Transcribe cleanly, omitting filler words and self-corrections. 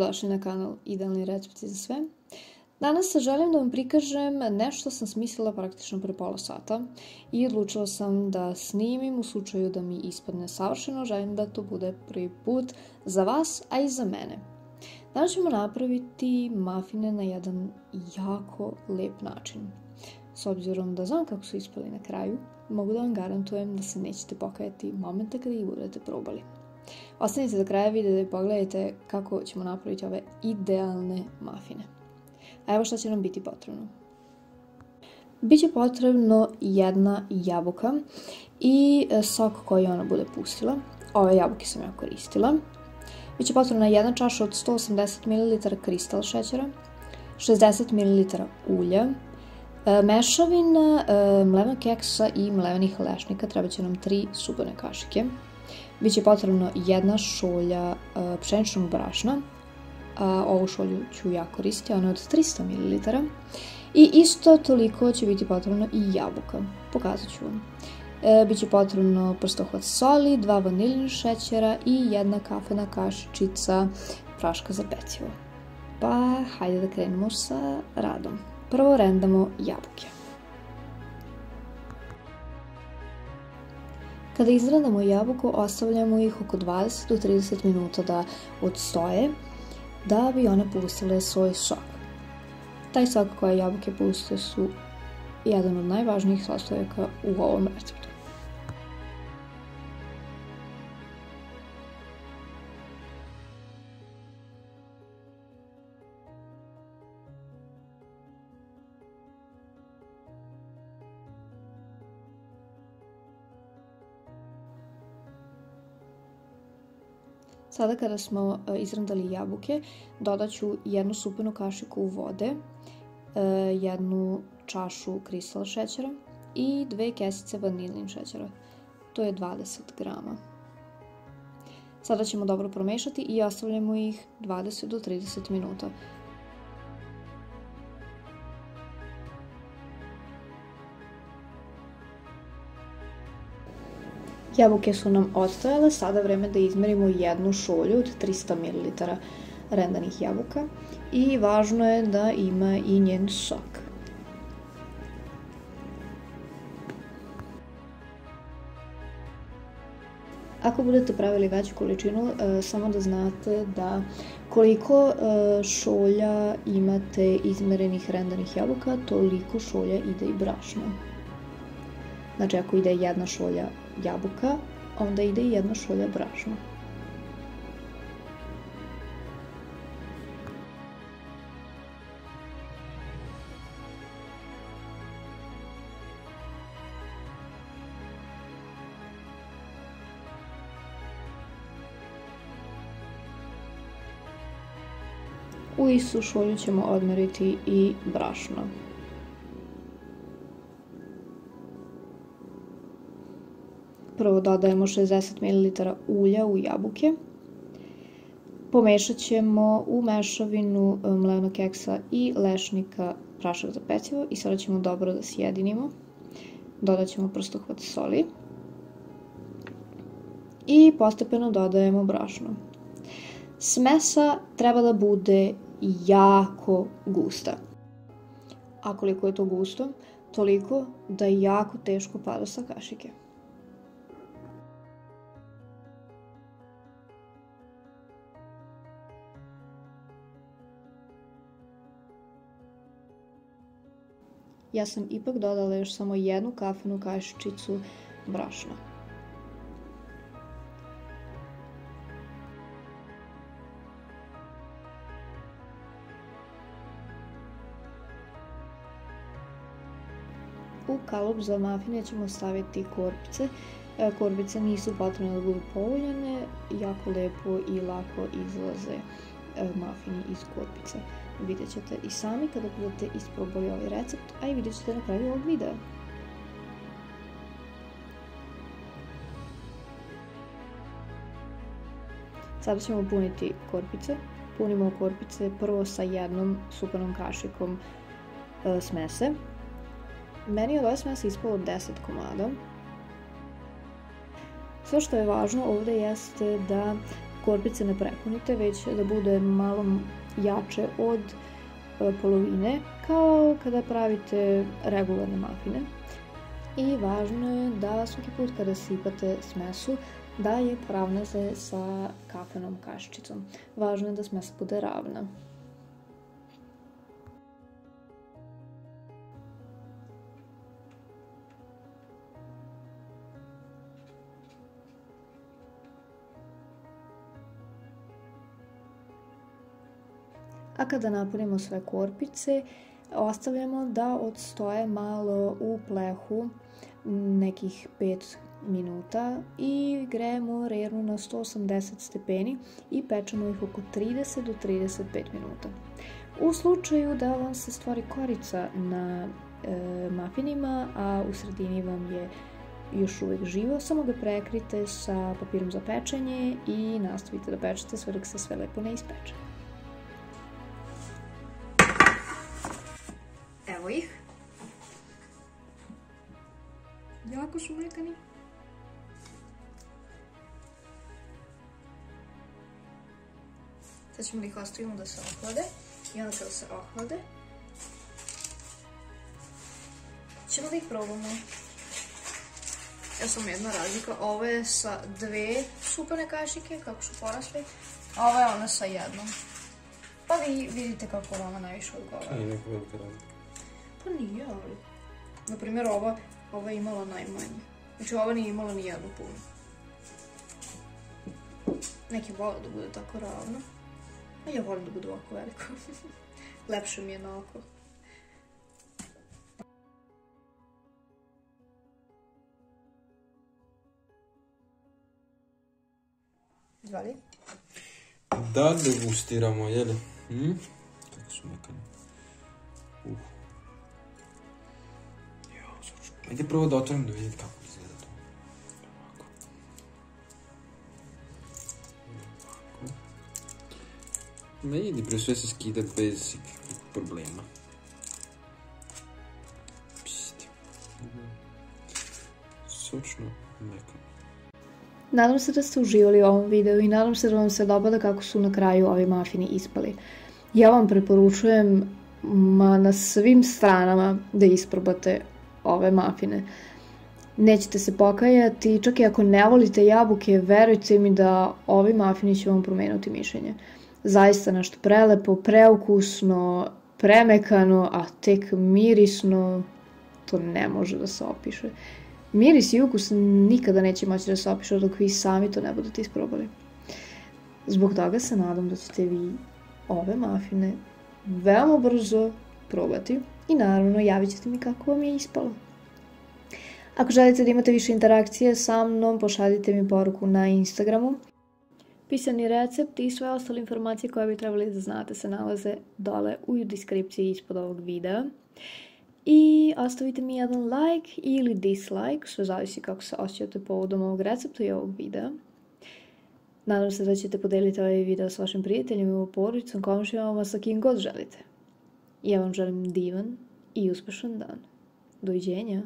Dobrodošli na kanal Idealni recepti za sve. Danas želim da vam prikažem nešto što sam smislila praktično pre pola sata i odlučila sam da snimim u slučaju da mi ispadne savršeno. Želim da to bude prvi put za vas, a i za mene. Danas ćemo napraviti mafine na jedan jako lep način. S obzirom da znam kako su ispali na kraju, mogu da vam garantujem da se nećete pokajati momenta kada ih budete probali. Ostanite do kraja videa i pogledajte kako ćemo napraviti ove idealne mafine. A evo šta će nam biti potrebno. Biće potrebno jedna jabuka i sok koji ona bude pustila. Ove jabuke sam ja koristila. Biće potrebna jedna čaša od 180 ml kristal šećera, 60 ml ulja, mešavina mlevenog keksa i mlevenih lešnika, treba će nam 3 supane kašike. Biće potrebno jedna šolja pšeničnog brašna, ovu šolju ću ja koristiti, ona je od 300 ml. I isto toliko će biti potrebno i jabuka, pokazat ću vam. Biće potrebno prstohvat soli, 2 vaniljnih šećera i jedna kafena kašičica praška za pecivo. Pa hajde da krenemo sa radom. Prvo rendamo jabuke. Kada izrendamo jabuku, ostavljamo ih oko 20 do 30 minuta da odstoje, da bi one pustile svoj sok. Taj sok koje jabuke puste su jedan od najvažnijih sastojaka u ovom receptu. Sada kada smo izrendali jabuke, dodat ću jednu supanu kašiku vode, jednu čašu kristal šećera i 2 kesice vanilin šećera. To je 20 grama. Sada ćemo dobro promešati i ostavljamo ih 20 do 30 minuta. Jabuke su nam odstojale, sada vreme da izmerimo jednu šolju od 300 ml rendanih jabuka i važno je da ima i njen sok. Ako budete pravili veću količinu, samo da znate da koliko šolja imate izmerenih rendanih jabuka, toliko šolja ide i brašna. Znači, ako ide jedna šolja jabuka, onda ide i jedna šolja brašna. U istu šolju ćemo odmeriti i brašno. Prvo dodajemo 60 ml ulja u jabuke. Pomešat ćemo u mešavinu mlevenog keksa i lešnika prašak za pecivo i sada ćemo dobro da sjedinimo. Dodat ćemo prstohvat soli i postepeno dodajemo brašno. Smesa treba da bude jako gusta. A koliko je to gusto? Toliko da jako teško pada sa kašike. Ja sam ipak dodala još samo jednu kafenu kašičicu brašna. U kalup za mafine ćemo staviti korpice. Korpice nisu potrebne da budu pouljane, jako lepo i lako izlaze mafini iz korpice. Vidjet ćete i sami kada budete isprobali ovaj recept, a i vidjet ćete na kraju ovog videa. Sada ćemo puniti korpice. Punimo korpice prvo sa jednom supanom kašikom smese. Meni je od ove smese ispalo 10 komada. Sve što je važno ovdje jeste da korpice ne prepunite, već da bude malo jače od polovine, kao kada pravite regularne mafine. I važno je da svaki put kada sipate smesu, da je poravnate sa kafenom kaščicom. Važno je da smesa bude ravna. A kada napunimo sve korpice, ostavljamo da odstoje malo u plehu nekih 5 minuta i grejemo rernu na 180 stepeni i pečemo ih oko 30 do 35 minuta. U slučaju da vam se stvori korica na mafinima, a u sredini vam je još uvek živo, samo ga prekrite sa papirom za pečenje i nastavite da pečete sve dok se sve lepo ne ispeče. Evo ih. Jako su mekani. Sad ćemo da ih ostavimo da se ohlade i onda kada se ohlade ćemo da ih probamo. Ja sam jedna razlika, ovo je sa 2 supane kašike kako su porasli, a ovo je ona sa 1. Pa vi vidite kako vama najviše odgovara. Nije neka velika razlika. Pa nije, ali... Naprimjer, ova je imala najmanje. Znači, ova nije imala ni jednu punu. Neki vole da bude tako ravno. A ja volim da bude ovako veliko. Lepše mi je na oko. Izvali. Da degustiramo, jeli? Kako su mekani. Ajde prvo da otvorim da vidim kako izgleda to. Ovako. Vidi, pre sve se skida bez ikakvih problema. Pisti. Sočno mekano. Nadam se da ste uživali u ovom videu i nadam se da vam se dopada kako su na kraju ovi mafini ispali. Ja vam preporučujem na svim stranama da isprobate ove mafine. Nećete se pokajati, čak i ako ne volite jabuke, verujte mi da ovi mafini će vam promeniti mišljenje. Zaista nešto prelepo, preukusno, premekano, a tek mirisno, to ne može da se opiše. Miris i ukus nikada neće moći da se opiše dok vi sami to ne budete isprobali. Zbog toga se nadam da ćete vi ove mafine veoma brzo probati i naravno javit ćete mi kako vam je ispalo. Ako želite da imate više interakcije sa mnom, pošaljite mi poruku na Instagramu. Pisani recept i sve ostale informacije koje bi trebali da znate se nalaze dole u deskripciji ispod ovog videa. I ostavite mi jedan like ili dislike, sve zavisi kako se osjećate povodom ovog recepta i ovog videa. Nadam se da ćete podeliti ovaj video s vašim prijateljima, porodicom, komšijama, sa kim god želite. Ja vam želim divan i uspešan dan. Doviđenja!